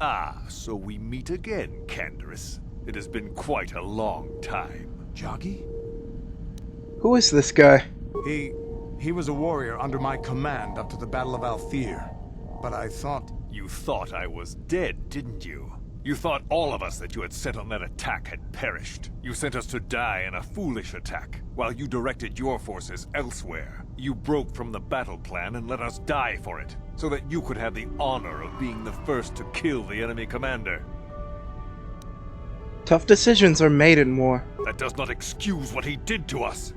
Ah, so we meet again, Canderous. It has been quite a long time. Joggy? Who is this guy? He was a warrior under my command up to the Battle of Althir. But I thought... You thought I was dead, didn't you? You thought all of us that you had sent on that attack had perished. You sent us to die in a foolish attack, while you directed your forces elsewhere. You broke from the battle plan and let us die for it, so that you could have the honor of being the first to kill the enemy commander. Tough decisions are made in war. That does not excuse what he did to us.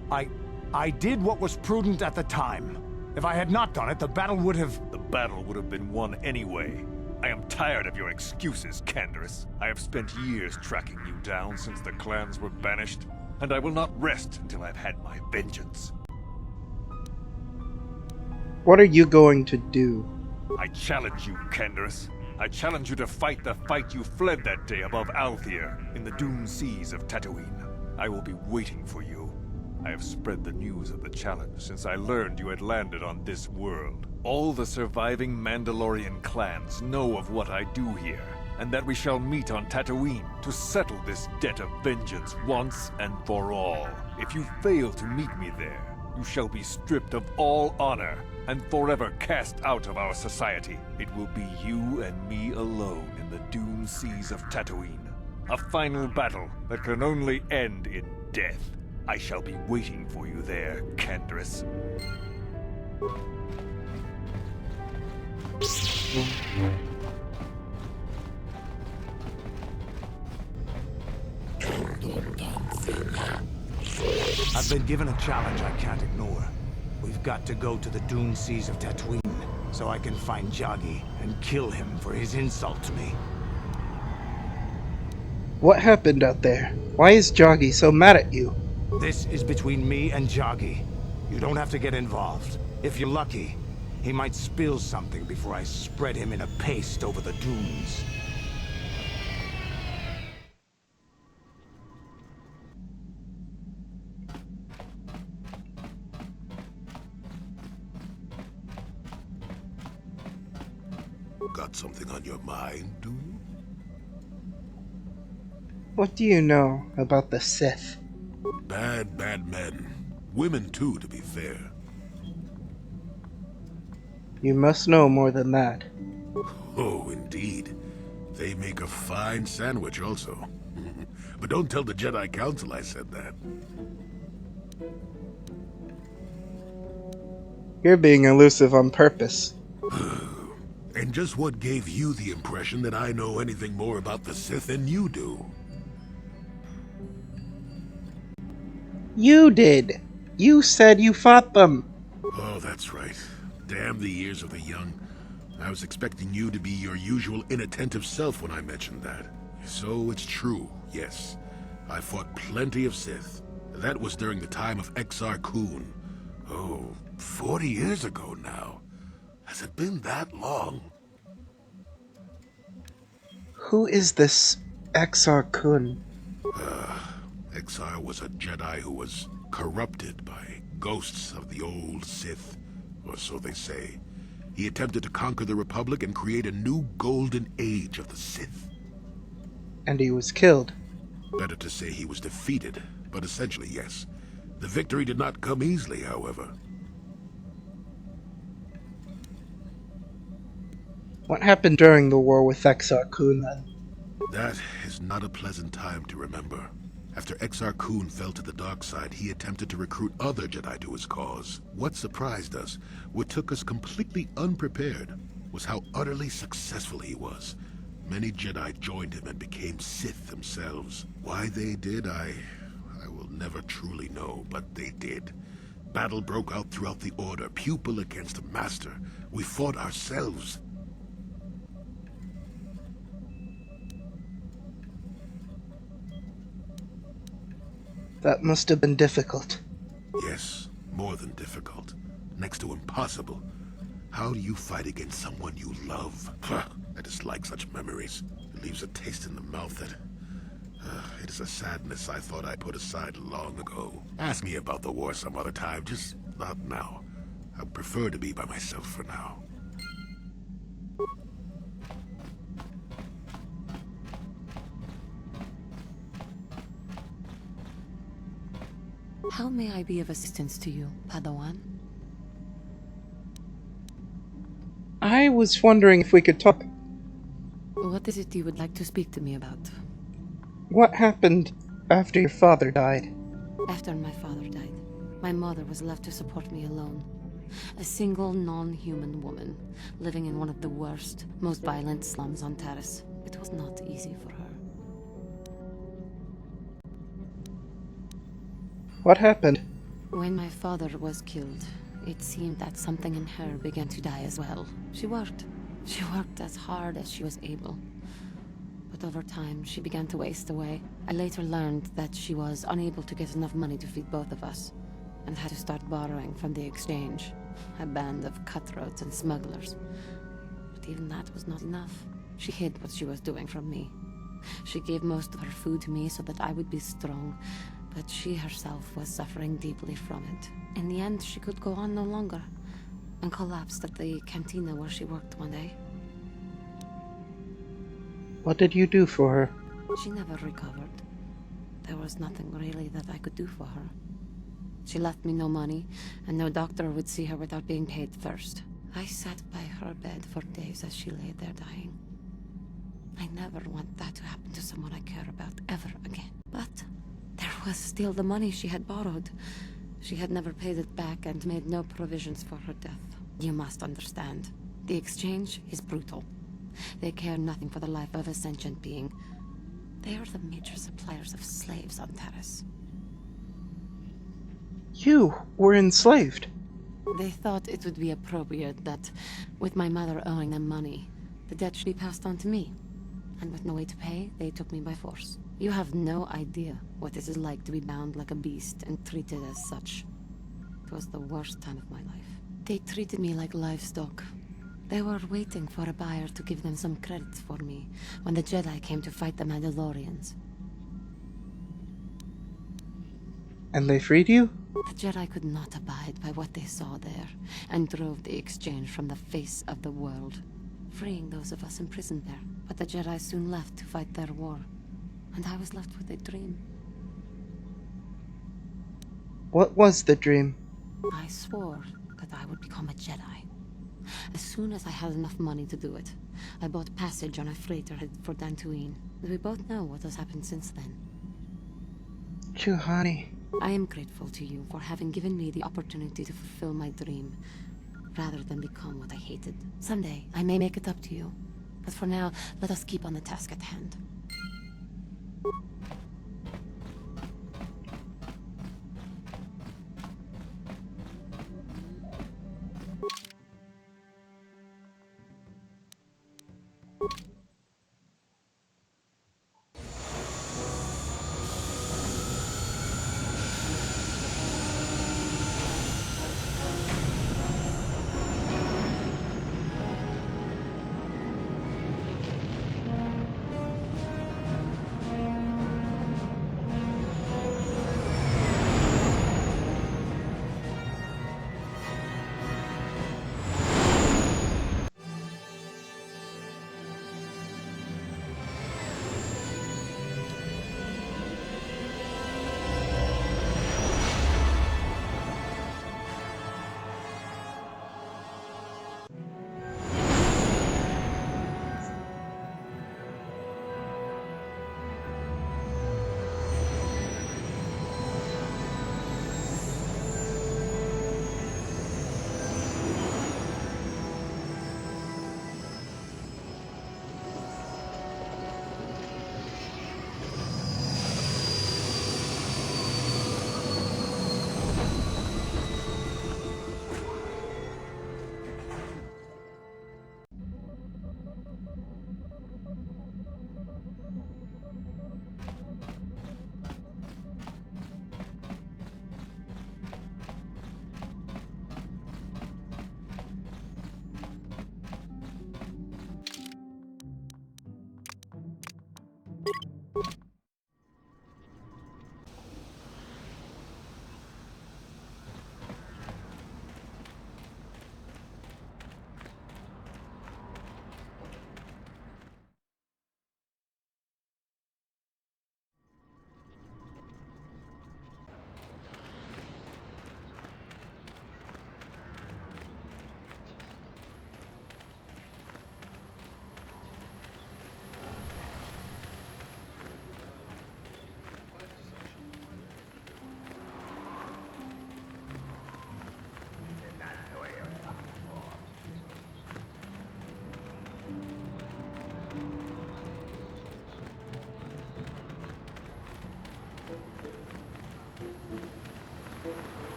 I did what was prudent at the time. If I had not done it, the battle would have... The battle would have been won anyway. I am tired of your excuses, Canderous. I have spent years tracking you down since the clans were banished, and I will not rest until I've had my vengeance. What are you going to do? I challenge you, Canderous. I challenge you to fight the fight you fled that day above Althir, in the dune seas of Tatooine. I will be waiting for you. I have spread the news of the challenge since I learned you had landed on this world. All the surviving Mandalorian clans know of what I do here, and that we shall meet on Tatooine to settle this debt of vengeance once and for all. If you fail to meet me there, you shall be stripped of all honor and forever cast out of our society. It will be you and me alone in the dune seas of Tatooine. A final battle that can only end in death. I shall be waiting for you there, Canderous. I've been given a challenge I can't ignore. We've got to go to the dune seas of Tatooine, so I can find Joggy and kill him for his insult to me. What happened out there? Why is Joggy so mad at you? This is between me and Joggy. You don't have to get involved. If you're lucky, he might spill something before I spread him in a paste over the dunes. Got something on your mind, do you? What do you know about the Sith? Bad men. Women too, to be fair. You must know more than that. Oh, indeed. They make a fine sandwich also. But don't tell the Jedi Council I said that. You're being elusive on purpose. And just what gave you the impression that I know anything more about the Sith than you do? You did! You said you fought them! Oh, that's right. Damn the ears of the young. I was expecting you to be your usual inattentive self when I mentioned that. So it's true, yes. I fought plenty of Sith. That was during the time of Exar Kun. Oh, 40 years ago now. Has it been that long? Who is this Exar Kun? Exar was a Jedi who was corrupted by ghosts of the old Sith, or so they say. He attempted to conquer the Republic and create a new golden age of the Sith. And he was killed. Better to say he was defeated, but essentially yes. The victory did not come easily, however. What happened during the war with Exar Kun then? That is not a pleasant time to remember. After Exar Kun fell to the dark side, he attempted to recruit other Jedi to his cause. What surprised us, what took us completely unprepared, was how utterly successful he was. Many Jedi joined him and became Sith themselves. Why they did, I will never truly know, but they did. Battle broke out throughout the Order, pupil against master. We fought ourselves. That must have been difficult. Yes, more than difficult. Next to impossible. How do you fight against someone you love? I dislike such memories. It leaves a taste in the mouth that... it is a sadness I thought I put aside long ago. Ask me about the war some other time, just not now. I prefer to be by myself for now. How may I be of assistance to you, Padawan? I was wondering if we could talk. What is it you would like to speak to me about? What happened after your father died? After my father died, my mother was left to support me alone. A single non-human woman, living in one of the worst, most violent slums on Tharrv. It was not easy for her. What happened? When my father was killed, it seemed that something in her began to die as well. She worked. She worked as hard as she was able. But over time, she began to waste away. I later learned that she was unable to get enough money to feed both of us, and had to start borrowing from the exchange, a band of cutthroats and smugglers. But even that was not enough. She hid what she was doing from me. She gave most of her food to me so that I would be strong, but she herself was suffering deeply from it. In the end, she could go on no longer, and collapsed at the cantina where she worked one day. What did you do for her? She never recovered. There was nothing really that I could do for her. She left me no money, and no doctor would see her without being paid first. I sat by her bed for days as she lay there dying. I never want that to happen to someone I care about ever again. But there was still the money she had borrowed. She had never paid it back and made no provisions for her death. You must understand. The exchange is brutal. They care nothing for the life of a sentient being. They are the major suppliers of slaves on Tharrv. You were enslaved. They thought it would be appropriate that, with my mother owing them money, the debt should be passed on to me. And with no way to pay, they took me by force. You have no idea what it is like to be bound like a beast and treated as such. It was the worst time of my life. They treated me like livestock. They were waiting for a buyer to give them some credit for me when the Jedi came to fight the Mandalorians. And they freed you? The Jedi could not abide by what they saw there, and drove the exchange from the face of the world, freeing those of us imprisoned there. But the Jedi soon left to fight their war, and I was left with a dream. What was the dream? I swore that I would become a Jedi. As soon as I had enough money to do it, I bought passage on a freighter headed for Dantooine. We both know what has happened since then. Juhani. I am grateful to you for having given me the opportunity to fulfill my dream, rather than become what I hated. Someday, I may make it up to you. But for now, let us keep on the task at hand.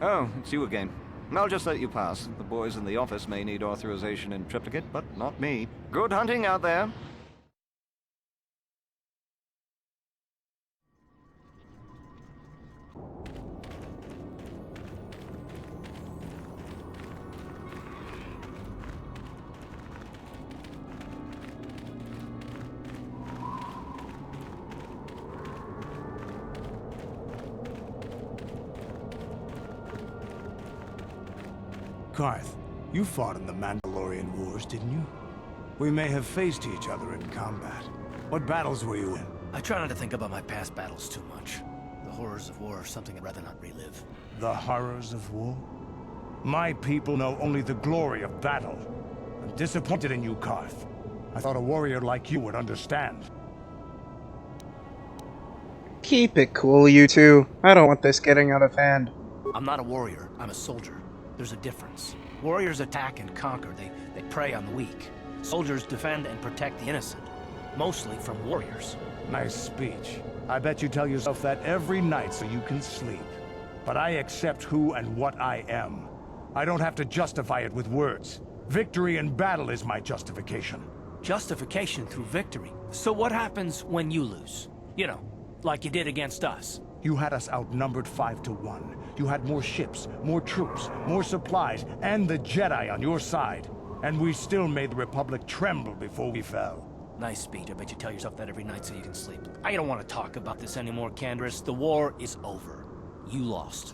Oh, it's you again. I'll just let you pass. The boys in the office may need authorization in triplicate, but not me. Good hunting out there. Karth, you fought in the Mandalorian Wars, didn't you? We may have faced each other in combat. What battles were you in? I try not to think about my past battles too much. The horrors of war are something I'd rather not relive. The horrors of war? My people know only the glory of battle. I'm disappointed in you, Karth. I thought a warrior like you would understand. Keep it cool, you two. I don't want this getting out of hand. I'm not a warrior, I'm a soldier. There's a difference. Warriors attack and conquer, they prey on the weak. Soldiers defend and protect the innocent, mostly from warriors. Nice speech. I bet you tell yourself that every night so you can sleep. But I accept who and what I am. I don't have to justify it with words. Victory in battle is my justification. Justification through victory. So what happens when you lose? You know, like you did against us. You had us outnumbered 5-1. You had more ships, more troops, more supplies, and the Jedi on your side. And we still made the Republic tremble before we fell. Nice speech. I bet you tell yourself that every night so you can sleep. I don't want to talk about this anymore, Candace. The war is over. You lost.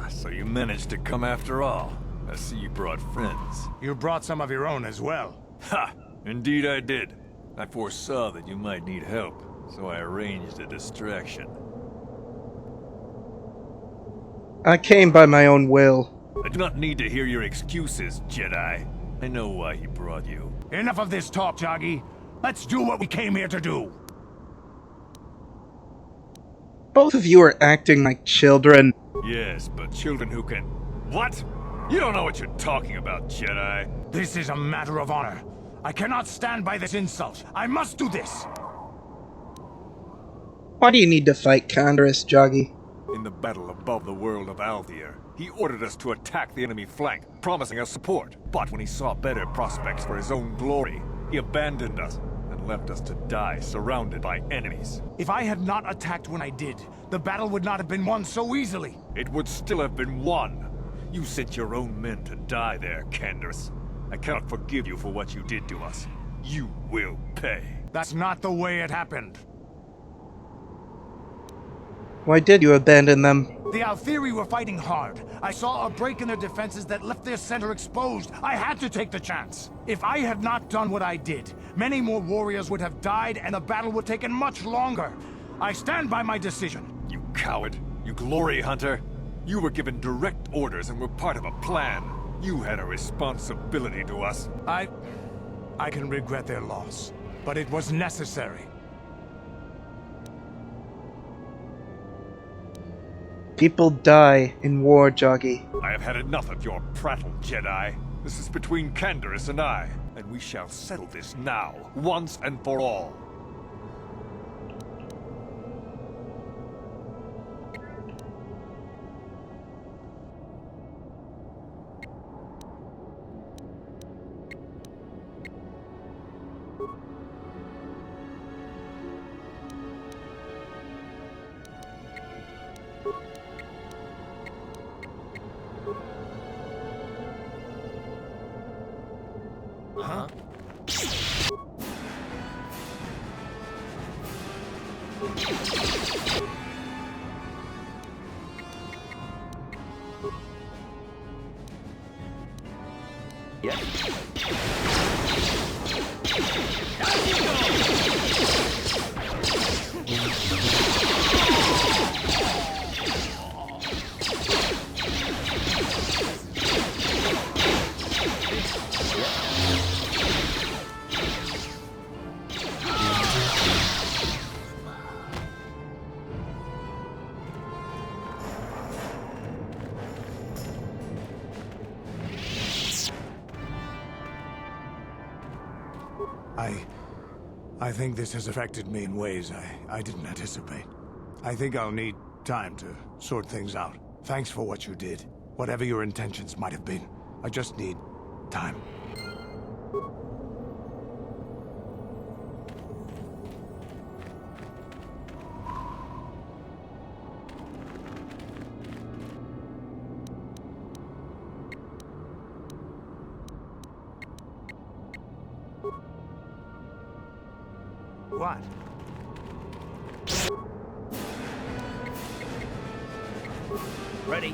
So you managed to come after all. I see you brought friends. You brought some of your own as well. Ha! Indeed I did. I foresaw that you might need help, so I arranged a distraction. I came by my own will. I do not need to hear your excuses, Jedi. I know why he brought you. Enough of this talk, Joggy. Let's do what we came here to do. Both of you are acting like children. Yes, but children who can... What? You don't know what you're talking about, Jedi. This is a matter of honor. I cannot stand by this insult. I must do this. Why do you need to fight Candace, Joggy? In the battle above the world of Althir, he ordered us to attack the enemy flank, promising us support. But when he saw better prospects for his own glory, he abandoned us and left us to die surrounded by enemies. If I had not attacked when I did, the battle would not have been won so easily. It would still have been won. You sent your own men to die there, Candace. I cannot forgive you for what you did to us. You will pay. That's not the way it happened. Why did you abandon them? The Althiri were fighting hard. I saw a break in their defenses that left their center exposed. I had to take the chance. If I had not done what I did, many more warriors would have died and the battle would have taken much longer. I stand by my decision. You coward. You glory hunter. You were given direct orders and were part of a plan. You had a responsibility to us. I can regret their loss, but it was necessary. People die in war, Joggy. I have had enough of your prattle, Jedi. This is between Canderous and I, and we shall settle this now, once and for all. Huh? I think this has affected me in ways I didn't anticipate. I think I'll need time to sort things out. Thanks for what you did. Whatever your intentions might have been. I just need time. What? Ready?